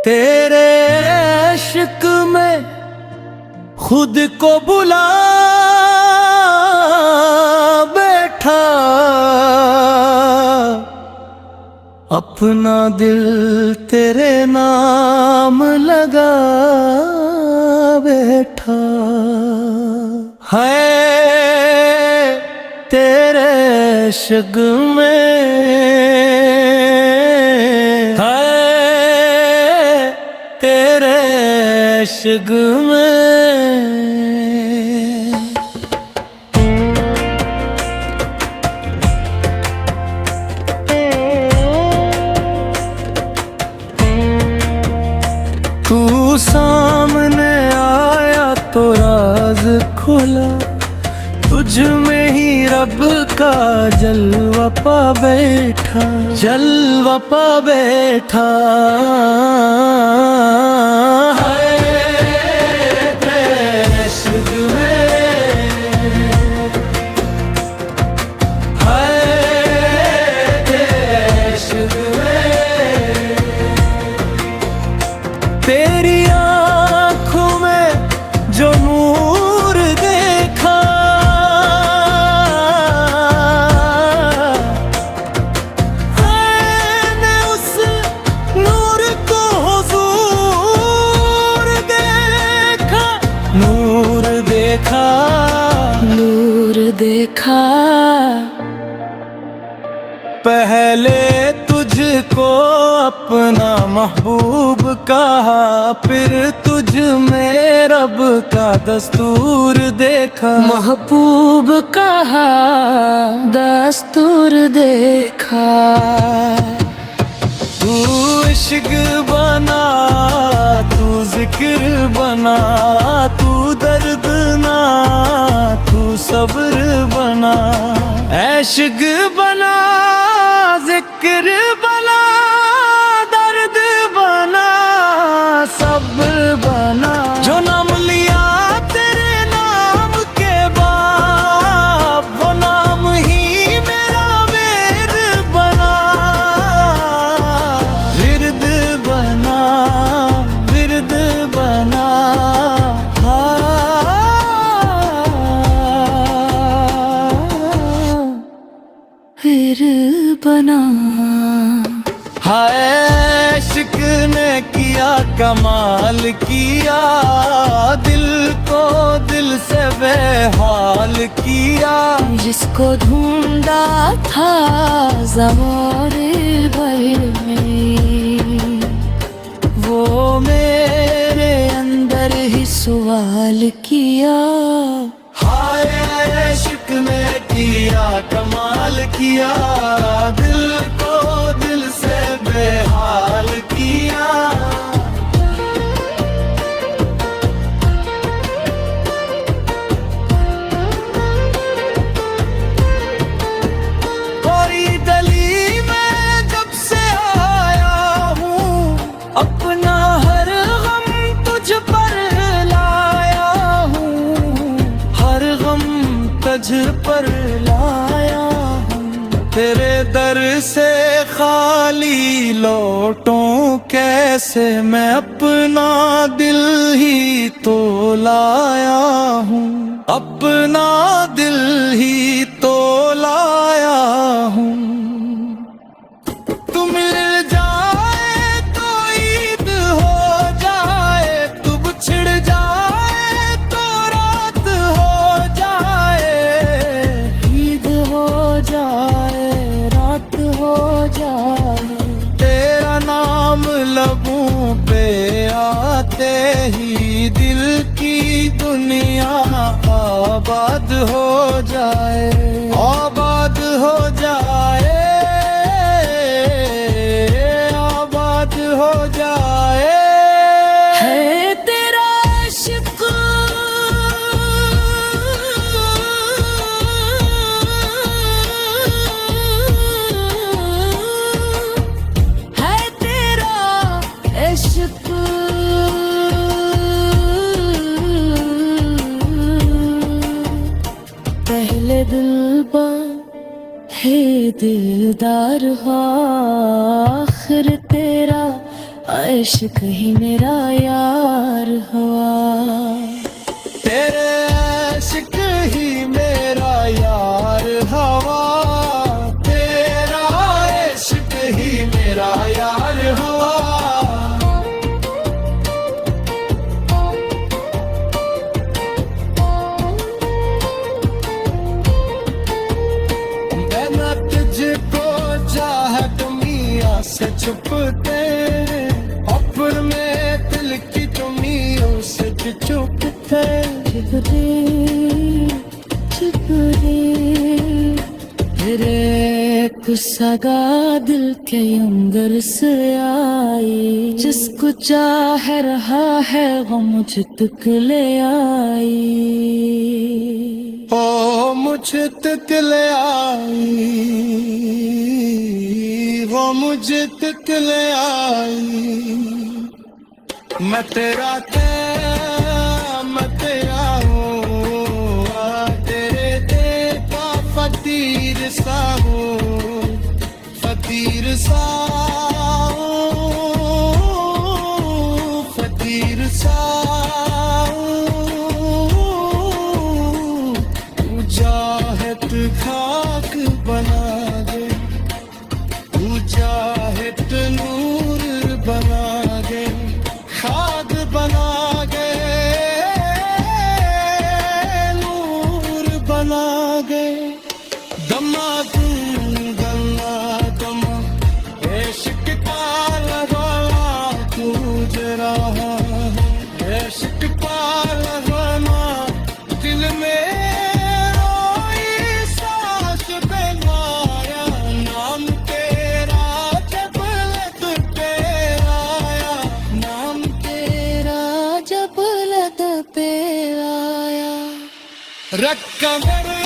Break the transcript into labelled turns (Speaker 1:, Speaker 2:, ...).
Speaker 1: तेरे इश्क में खुद को बुला बैठा, अपना दिल तेरे नाम लगा बैठा है। तेरे इश्क में है, तेरे इश्क में। तू सामने आया तो राज खोला, तुझ में ही रब का जलवा पा बैठा, जलवा पा बैठा है। तेरे इश्क में है, तेरे इश्क में। तेरी आँखों में जो नूर देखा, मैंने उस नूर को हुजूर देखा, नूर देखा,
Speaker 2: नूर देखा।
Speaker 1: पहले तुझको अपना महबूब कहा, फिर तुझ में रब का दस्तूर देखा,
Speaker 2: महबूब कहा दस्तूर देखा।
Speaker 1: तू इश्क बना, तू जिक्र बना, तू दर्द ना, तू सब्र बना। इश्क बना, जिक्र बना, दर्द बना, सब्र बना। जो नाम लिया तेरे नाम के बाद, वो नाम ही मेरा वेद बना, विरद बना, विरद बना।
Speaker 2: फिर बना।
Speaker 1: हाय इश्क ने किया कमाल किया, दिल को दिल से बेहाल किया।
Speaker 2: जिसको ढूंढा था ज़माने भर में,
Speaker 1: वो
Speaker 2: मेरे अंदर ही सवाल किया।
Speaker 1: हाय इश्क ने किया कमाल किया, दिल को दिल से बेहाल किया। गोरी गली में जब से आया हूँ, अपना हर गम तुझ पर लाया हूँ, हर गम तुझ पर लाया हूँ। तेरे दर से खाली लौटूं कैसे, मैं अपना दिल ही तो लाया हूँ, अपना दिल ही तो लाया हूँ। तू मिल जाए तो ईद हो जाए, तू बिछड़ जाए तो रात हो जाए,
Speaker 2: ईद हो जाए, रात हो जाए।
Speaker 1: तेरा नाम लबों पे आते ही दिल की दुनिया आबाद हो जाए, आबाद हो जाए, आबाद हो जाए।
Speaker 2: है तेरा इश्क है, तेरा इश्क पहले दिल बा है दिलदार हो, आखिर तेरा इश्क ही मेरा यार हुआ।
Speaker 1: तेरे इश्क ही मेरा यार हवा, तेरा इश्क ही मेरा यार हवा। मैंने तुझको चाहत मियाँ से छुपते, अपर में दिल की तुमियों से चुपते।
Speaker 2: चिपरे तेरे कुसगा दिल के अंदर से आई, जिसको चाह रहा है वो मुझ तक ले आई।
Speaker 1: ओ मुझे तक ले आई, वो मुझे तक ले आई। मैं तेरा मैं तेरा हूँ, तेरे दिल का फकीर सा हूँ, फकीर सा हूँ, फकीर सा हूँ। तू चाहे तो खाक बना दे, तू चाहे तो नूर बना दे, खाक बना दे, नूर बना दे। दमा तू गला दमा, इश्क का लगाना तू जरा, इश्क का लगाना दिल में रोई सांस बेमाया। नाम तेरा जब लग पे आया, नाम
Speaker 2: तेरा जब लद पे आया।
Speaker 1: रक्का मेरे